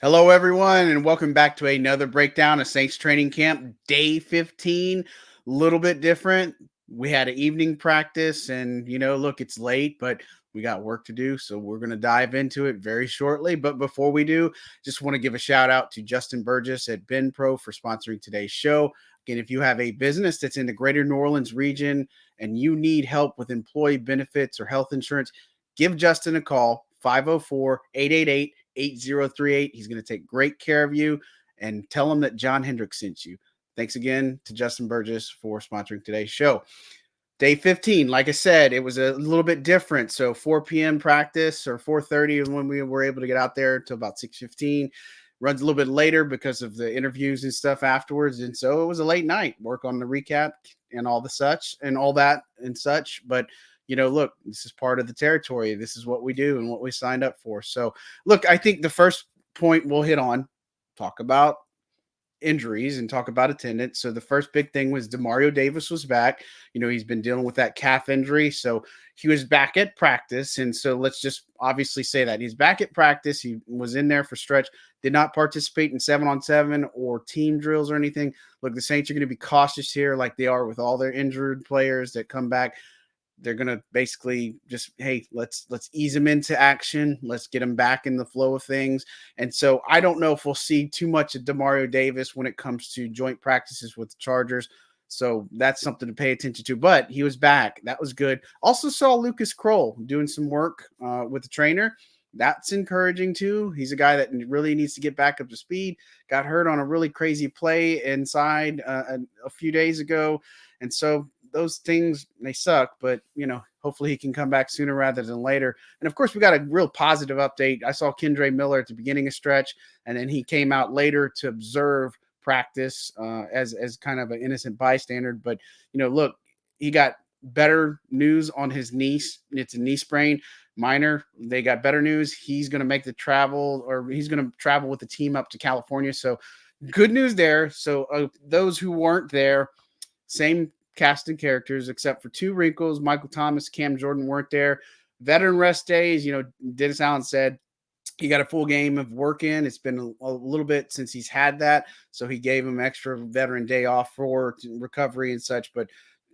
Hello, everyone, and welcome back to another breakdown of Saints training camp, day 15. A little bit different. We had an evening practice, and look, it's late, but we got work to do. So we're going to dive into it very shortly. But before we do, just want to give a shout out to Justin Burgess at Ben Pro for sponsoring today's show. Again, if you have a business that's in the greater New Orleans region and you need help with employee benefits or health insurance, give Justin a call, 504-888-8038. He's going to take great care of you, and tell him that John Hendrix sent you. Thanks again to Justin Burgess for sponsoring today's show. Day 15, like I said, it was a little bit different. So 4 p.m. practice, or 4:30 is when we were able to get out there to about 6:15. Runs a little bit later because of the interviews and stuff afterwards. And so it was a late night, work on the recap and all the such and all that and such. But look, this is part of the territory. This is what we do and what we signed up for. So, look, I think the first point we'll hit on, talk about injuries and talk about attendance. So the first big thing was Demario Davis was back. He's been dealing with that calf injury. So he was back at practice. And so let's just obviously say that he's back at practice. He was in there for stretch, did not participate in 7-on-7 or team drills or anything. Look, the Saints are going to be cautious here, like they are with all their injured players that come back. They're going to basically just, hey, let's ease them into action. Let's get them back in the flow of things. And so I don't know if we'll see too much of Demario Davis when it comes to joint practices with the Chargers. So that's something to pay attention to. But he was back. That was good. Also saw Lucas Kroll doing some work with the trainer. That's encouraging too. He's a guy that really needs to get back up to speed. Got hurt on a really crazy play inside a few days ago. And so those things, they suck, but hopefully he can come back sooner rather than later. And of course, we got a real positive update. I saw Kendre Miller at the beginning of stretch, and then he came out later to observe practice as kind of an innocent bystander. But look, he got better news on his knee. It's a knee sprain, minor. They got better news. He's going to make the travel, or he's going to travel with the team up to California. So good news there. So those who weren't there, same cast and characters, except for two wrinkles. Michael Thomas, Cam Jordan weren't there. Veteran rest days, Dennis Allen said he got a full game of work in. It's been a little bit since he's had that. So he gave him extra veteran day off for recovery and such. But,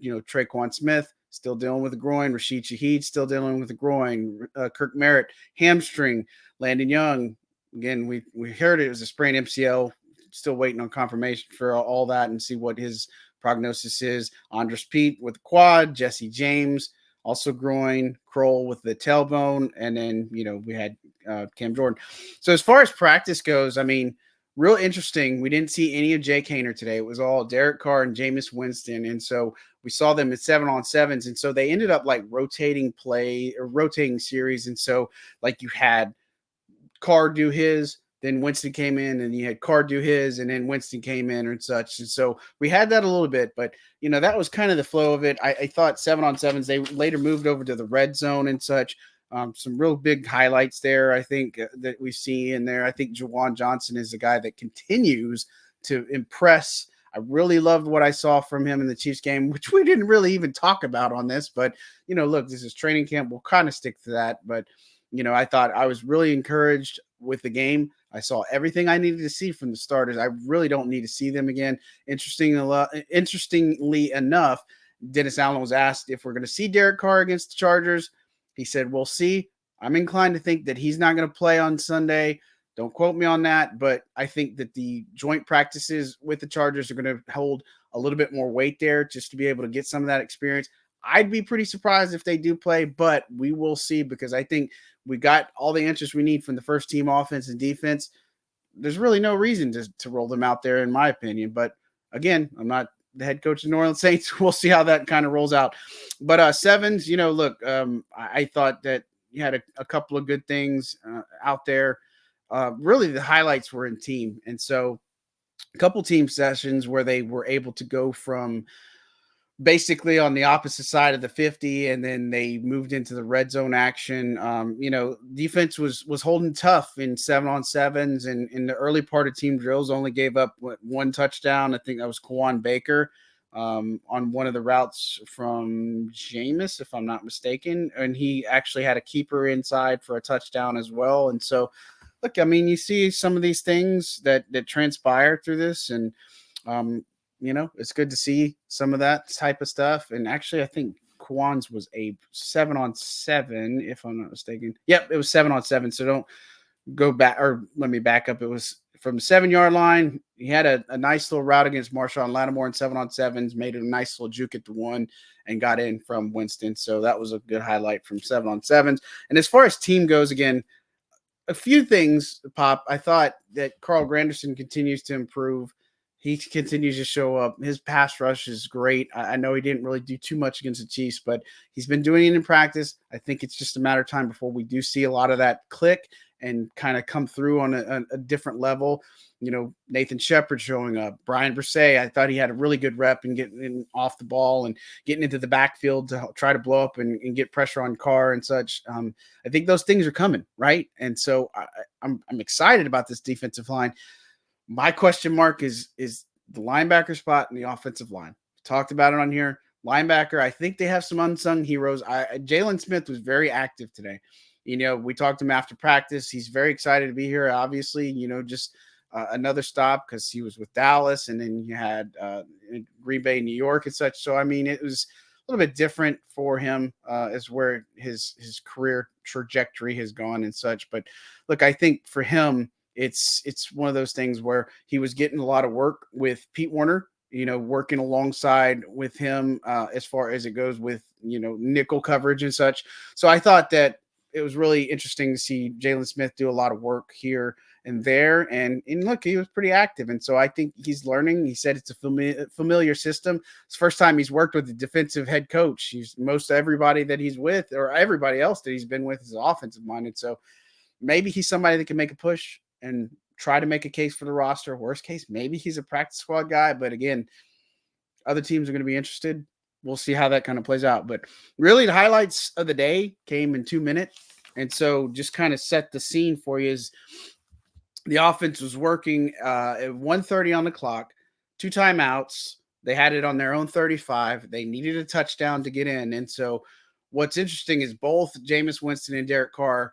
Traquan Smith still dealing with a groin. Rashid Shaheed still dealing with a groin. Kirk Merritt, hamstring. Landon Young, again, we heard it was a sprained MCL. Still waiting on confirmation for all that and see what his prognosis is. Andres Pete with the quad, Jesse James also groin, Kroll with the tailbone, and then we had Cam Jordan. So as far as practice goes, I mean, real interesting. We didn't see any of Jay Kaner today. It was all Derek Carr and Jameis Winston, and so we saw them at 7-on-7s, and so they ended up like rotating play or rotating series, and so like you had Carr do his, then Winston came in, and you had Carr do his, and then Winston came in and such. And so we had that a little bit, but that was kind of the flow of it. I thought 7-on-7s, they later moved over to the red zone and such. Some real big highlights there, I think, that we see in there. I think Juwan Johnson is a guy that continues to impress. I really loved what I saw from him in the Chiefs game, which we didn't really even talk about on this. But, look, this is training camp. We'll kind of stick to that. But, I thought I was really encouraged with the game. I saw everything I needed to see from the starters. I really don't need to see them again. Interestingly enough, Dennis Allen was asked if we're going to see Derek Carr against the Chargers. He said, we'll see. I'm inclined to think that he's not going to play on Sunday. Don't quote me on that, but I think that the joint practices with the Chargers are going to hold a little bit more weight there just to be able to get some of that experience. I'd be pretty surprised if they do play, but we will see, because I think we got all the answers we need from the first team offense and defense. There's really no reason to roll them out there, in my opinion. But again, I'm not the head coach of the New Orleans Saints. We'll see how that kind of rolls out. But sevens, look, I thought that you had a couple of good things out there. Really, the highlights were in team. And so a couple team sessions where they were able to go from basically on the opposite side of the 50, and then they moved into the red zone action. Defense was holding tough in 7-on-7s, and in the early part of team drills only gave up one touchdown. I think that was Kawan Baker on one of the routes from Jameis, if I'm not mistaken, and he actually had a keeper inside for a touchdown as well. And so look, I mean, you see some of these things that transpire through this, and um, it's good to see some of that type of stuff. And actually, I think Kwan's was a 7-on-7, if I'm not mistaken. Yep, it was 7-on-7. So don't go back, or let me back up. It was from the 7-yard line. He had a nice little route against Marshawn Lattimore in 7-on-7s, made it a nice little juke at the one, and got in from Winston. So that was a good highlight from 7-on-7s. And as far as team goes, again, a few things, Pop. I thought that Carl Granderson continues to improve. He continues to show up. His pass rush is great. I know he didn't really do too much against the Chiefs, but he's been doing it in practice. I think it's just a matter of time before we do see a lot of that click and kind of come through on a different level. Nathan Shepard showing up. Brian Brisset, I thought he had a really good rep and getting off the ball and getting into the backfield to try to blow up and get pressure on Carr and such. I think those things are coming, right? And so I'm excited about this defensive line. My question mark is the linebacker spot and the offensive line. We talked about it on here. Linebacker, I think they have some unsung heroes. Jalen Smith was very active today. We talked to him after practice. He's very excited to be here, obviously, just another stop because he was with Dallas, and then you had Green Bay, New York and such. So, I mean, it was a little bit different for him as where his career trajectory has gone and such. But look, I think for him, it's one of those things where he was getting a lot of work with Pete Werner, working alongside with him as far as it goes with, nickel coverage and such. So I thought that it was really interesting to see Jalen Smith do a lot of work here and there. And look, he was pretty active. And so I think he's learning. He said it's a familiar system. It's the first time he's worked with a defensive head coach. Most everybody that he's with, or everybody else that he's been with, is offensive minded. So maybe he's somebody that can make a push and try to make a case for the roster. Worst case, maybe he's a practice squad guy. But again, other teams are going to be interested. We'll see how that kind of plays out. But really, the highlights of the day came in 2 minutes. And so just kind of set the scene for you is the offense was working at 1:30 on the clock, 2 timeouts. They had it on their own 35. They needed a touchdown to get in. And so what's interesting is both Jameis Winston and Derek Carr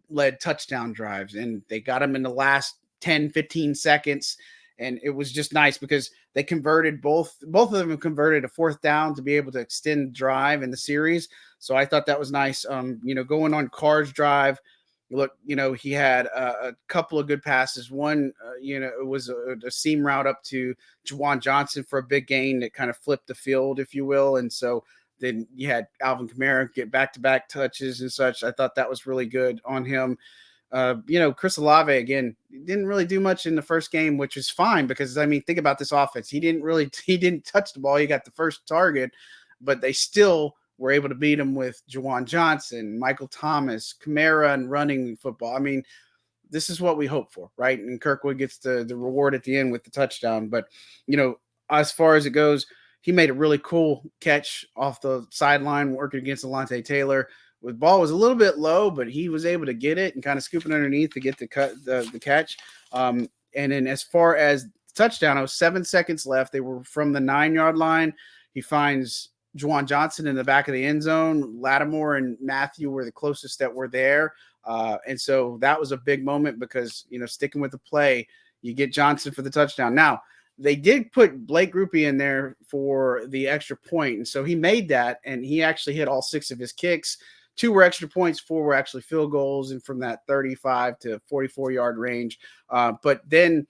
led touchdown drives, and they got them in the last 10, 15 seconds. And it was just nice because they converted both of them converted a 4th down to be able to extend drive in the series. So I thought that was nice. Going on Carr's drive, look, he had a couple of good passes. One, it was a seam route up to Juwan Johnson for a big gain that kind of flipped the field, if you will. And so then you had Alvin Kamara get back-to-back touches and such. I thought that was really good on him. Chris Olave, again, didn't really do much in the first game, which is fine because, I mean, think about this offense. He didn't touch the ball. He got the first target, but they still were able to beat him with Juwan Johnson, Michael Thomas, Kamara, and running football. I mean, this is what we hope for, right? And Kirkwood gets the reward at the end with the touchdown. But, as far as it goes, he made a really cool catch off the sideline working against Alontae Taylor. The ball was a little bit low, but he was able to get it and kind of scoop it underneath to get the catch. And then as far as the touchdown, it was 7 seconds left. They were from the 9-yard line. He finds Juwan Johnson in the back of the end zone. Lattimore and Matthew were the closest that were there. And so that was a big moment because, sticking with the play, you get Johnson for the touchdown. Now, they did put Blake Grupe in there for the extra point. And so he made that, and he actually hit all 6 of his kicks. 2 were extra points, 4 were actually field goals, and from that 35 to 44-yard range. But then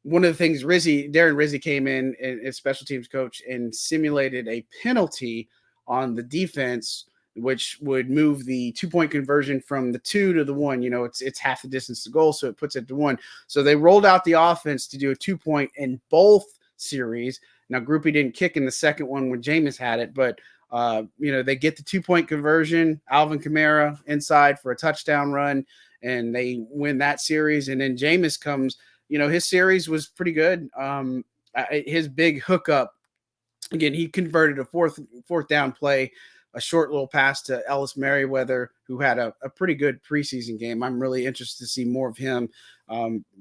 one of the things, Darren Rizzi came in as special teams coach and simulated a penalty on the defense, which would move the 2-point conversion from the 2 to the 1. It's half the distance to goal, so it puts it to 1. So they rolled out the offense to do a 2-point in both series. Now, Grupe didn't kick in the second one when Jameis had it, but they get the 2-point conversion, Alvin Kamara inside for a touchdown run, and they win that series. And then Jameis comes, his series was pretty good. His big hookup, again, he converted a fourth down play, a short little pass to Ellis Merriweather, who had a pretty good preseason game. I'm really interested to see more of him,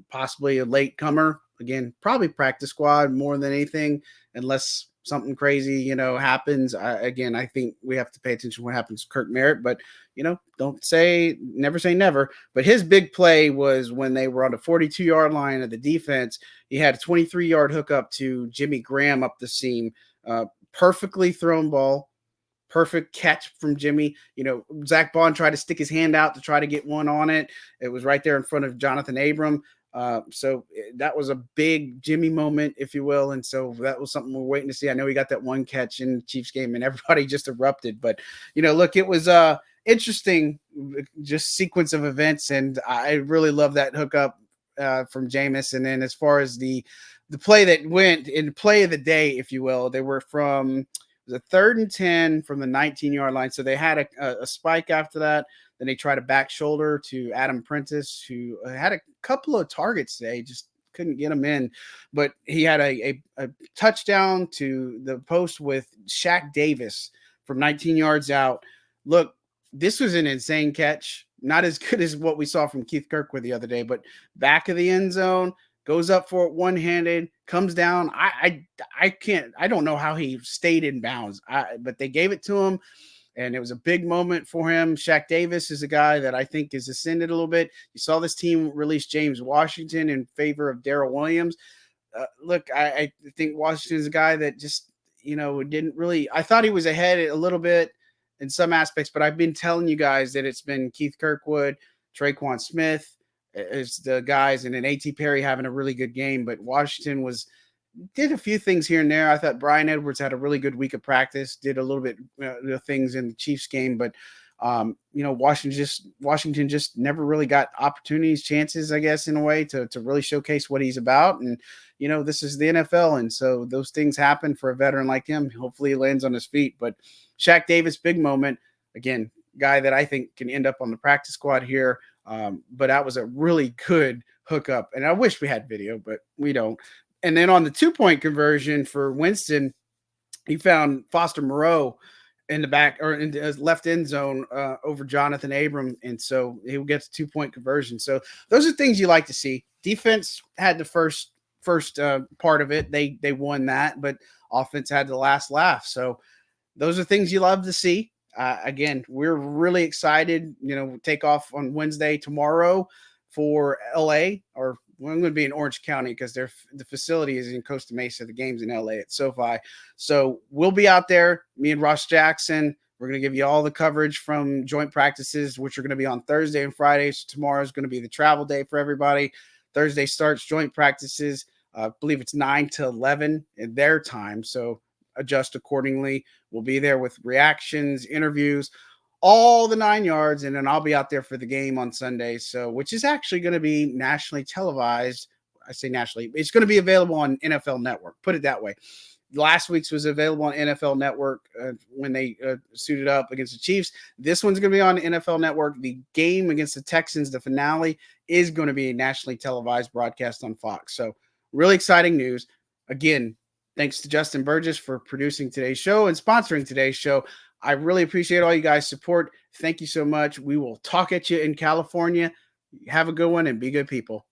possibly a late comer. Again, probably practice squad more than anything, unless something crazy, happens. Again, I think we have to pay attention to what happens to Kirk Merritt, but never say never. But his big play was when they were on the 42-yard line of the defense. He had a 23-yard hookup to Jimmy Graham up the seam. Perfectly thrown ball. Perfect catch from Jimmy. Zach Bond tried to stick his hand out to try to get one on it. It was right there in front of Jonathan Abram. So that was a big Jimmy moment, if you will. And so that was something we're waiting to see. I know he got that one catch in the Chiefs game and everybody just erupted, but look, it was interesting, just sequence of events. And I really love that hookup from Jameis. And then as far as the play that went in play of the day, if you will, they were from the 3rd and 10 from the 19-yard line. So they had a spike after that. Then they tried a back shoulder to Adam Prentice, who had a couple of targets today, just couldn't get him in. But he had a touchdown to the post with Shaq Davis from 19 yards out. Look, this was an insane catch. Not as good as what we saw from Keith Kirkwood the other day, but back of the end zone, goes up for it one-handed, comes down. I don't know how he stayed in bounds, but they gave it to him. And it was a big moment for him. Shaq Davis is a guy that I think has ascended a little bit. You saw this team release James Washington in favor of Darrell Williams. Look, I think Washington is a guy that just, didn't really – I thought he was ahead a little bit in some aspects, but I've been telling you guys that it's been Keith Kirkwood, Traquan Smith is the guys, and then A.T. Perry having a really good game. But Washington did a few things here and there. I thought Brian Edwards had a really good week of practice, did a little bit things in the Chiefs game, but Washington just never really got opportunities, chances, I guess, in a way to really showcase what he's about. And, this is the NFL. And so those things happen for a veteran like him. Hopefully he lands on his feet, but Shaq Davis, big moment. Again, guy that I think can end up on the practice squad here. But that was a really good hookup. And I wish we had video, but we don't. And then on the 2-point conversion for Winston, he found Foster Moreau in the back or in the left end zone over Jonathan Abram. And so he will get the 2-point conversion. So those are things you like to see. Defense had the first part of it. They won that, but offense had the last laugh. So those are things you love to see. Again, we're really excited, take off on Wednesday tomorrow for LA, or we're going to be in Orange County because the facility is in Costa Mesa. The game's in LA at SoFi. So we'll be out there, me and Ross Jackson. We're going to give you all the coverage from joint practices, which are going to be on Thursday and Friday. So tomorrow is going to be the travel day for everybody. Thursday starts joint practices. I believe it's 9 to 11 in their time. So adjust accordingly. We'll be there with reactions, interviews, all the 9 yards, and then I'll be out there for the game on Sunday. So, which is actually going to be nationally televised. I say nationally. It's going to be available on NFL Network. Put it that way. Last week's was available on NFL Network when they suited up against the Chiefs. This one's going to be on NFL Network. The game against the Texans, the finale, is going to be a nationally televised broadcast on Fox. So, really exciting news. Again, thanks to Justin Burgess for producing today's show and sponsoring today's show. I really appreciate all you guys' support. Thank you so much. We will talk at you in California. Have a good one and be good people.